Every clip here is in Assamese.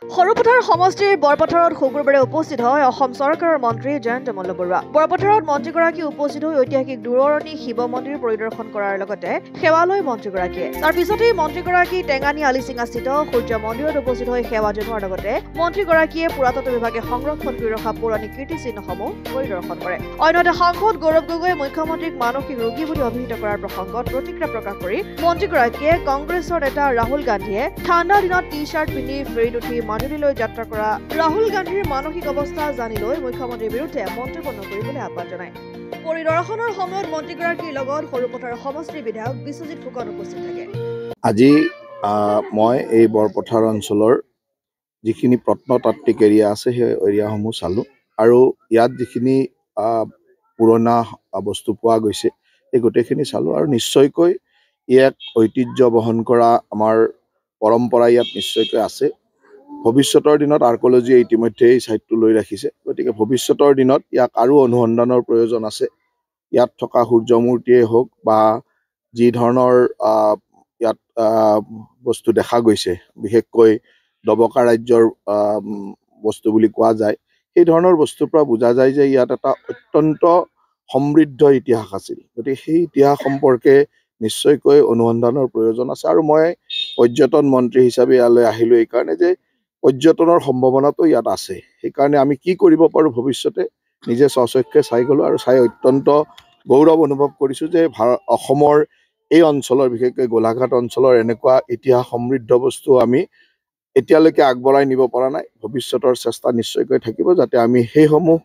সৰুপথাৰ সমষ্টিৰ বৰপথাৰত শুকুৰবাৰে উপস্থিত হয় অসম চৰকাৰৰ মন্ত্ৰী জয়ন্ত মল্ল বৰুৱা। বৰপথাৰত মন্ত্ৰীগৰাকী উপস্থিত হৈ ঐতিহাসিক দূৰণি শিৱ মন্দিৰ পৰিদৰ্শন কৰাৰ লগতে সেৱা লয় মন্ত্ৰীগৰাকীয়ে। তাৰ পিছতেই মন্ত্ৰীগৰাকী টেঙানী আলিচিঙাস্থিত সূৰ্য মন্দিৰত উপস্থিত হৈ সেৱা জনোৱাৰ লগতে মন্ত্ৰীগৰাকীয়ে পুৰাতত্ব বিভাগে সংৰক্ষণ কৰি ৰখা পৌৰাণিক কীৰ্তিচিহ্নসমূহ পৰিদৰ্শন কৰে। অন্যহাতে সাংসদ গৌৰৱ গগৈয়ে মুখ্যমন্ত্ৰীক মানসিক ৰোগী বুলি অভিহিত কৰাৰ প্ৰসংগত প্ৰতিক্ৰিয়া প্ৰকাশ কৰি মন্ত্ৰীগৰাকীয়ে কংগ্ৰেছৰ নেতা ৰাহুল গান্ধীয়ে ঠাণ্ডা দিনত টি-চাৰ্ট পিন্ধি ফেৰীত উঠি মাজুলীলৈ যাত্ৰা কৰা ৰাহুল গান্ধীৰ মানসিক অৱস্থা জানি লৈ মুখ্যমন্ত্ৰীৰ বিৰুদ্ধে মন্তব্য নকৰিবলৈ আহ্বান জনায়। পৰিদৰ্শনৰ সময়ত মন্ত্ৰীগৰাকীৰ লগত সৰুপথাৰ সমষ্টিৰ বিধায়ক বিশ্বজিৎ ফুকন উপস্থিত থাকে। আজি মই এই বৰপথাৰ অঞ্চলৰ যিখিনি প্ৰত্নতাত্ত্বিক এৰিয়া আছে সেই এৰিয়াসমূহ চালোঁ আৰু ইয়াত যিখিনি পুৰণা বস্তু পোৱা গৈছে সেই গোটেইখিনি চালোঁ আৰু নিশ্চয়কৈ ইয়াক ঐতিহ্য বহন কৰা আমাৰ পৰম্পৰা ইয়াত নিশ্চয়কৈ আছে। ভৱিষ্যতৰ দিনত আৰ্কলজিয়ে ইতিমধ্যে এই ছাইটটো লৈ ৰাখিছে, গতিকে ভৱিষ্যতৰ দিনত ইয়াক আৰু অনুসন্ধানৰ প্ৰয়োজন আছে। ইয়াত থকা সূৰ্যমূৰ্তিয়ে হওক বা যি ধৰণৰ ইয়াত বস্তু দেখা গৈছে, বিশেষকৈ ডবকা ৰাজ্যৰ বস্তু বুলি কোৱা যায়, সেই ধৰণৰ বস্তুৰ পৰা বুজা যায় যে ইয়াত এটা অত্যন্ত সমৃদ্ধ ইতিহাস আছিল। গতিকে সেই ইতিহাস সম্পৰ্কে নিশ্চয়কৈ অনুসন্ধানৰ প্ৰয়োজন আছে আৰু মই পৰ্যটন মন্ত্ৰী হিচাপে ইয়ালৈ আহিলোঁ এইকাৰণে যে পৰ্যটনৰ সম্ভাৱনাটো ইয়াত আছে। সেইকাৰণে আমি কি কৰিব পাৰোঁ ভৱিষ্যতে নিজে স্বচক্ষে চাই গ'লোঁ আৰু চাই অত্যন্ত গৌৰৱ অনুভৱ কৰিছোঁ যে অসমৰ এই অঞ্চলৰ বিশেষকৈ গোলাঘাট অঞ্চলৰ এনেকুৱা ইতিহাস সমৃদ্ধ বস্তু আমি এতিয়ালৈকে আগবঢ়াই নিব পৰা নাই। ভৱিষ্যতৰ চেষ্টা নিশ্চয়কৈ থাকিব যাতে আমি সেইসমূহ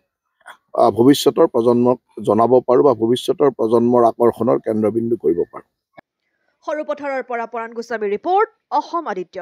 ভৱিষ্যতৰ প্ৰজন্মক জনাব পাৰোঁ বা ভৱিষ্যতৰ প্ৰজন্মৰ আকৰ্ষণৰ কেন্দ্ৰবিন্দু কৰিব পাৰোঁ। সৰুপথাৰৰ পৰা পৰাণ গোস্বামীৰ ৰিপৰ্ট, অসম আদিত্য।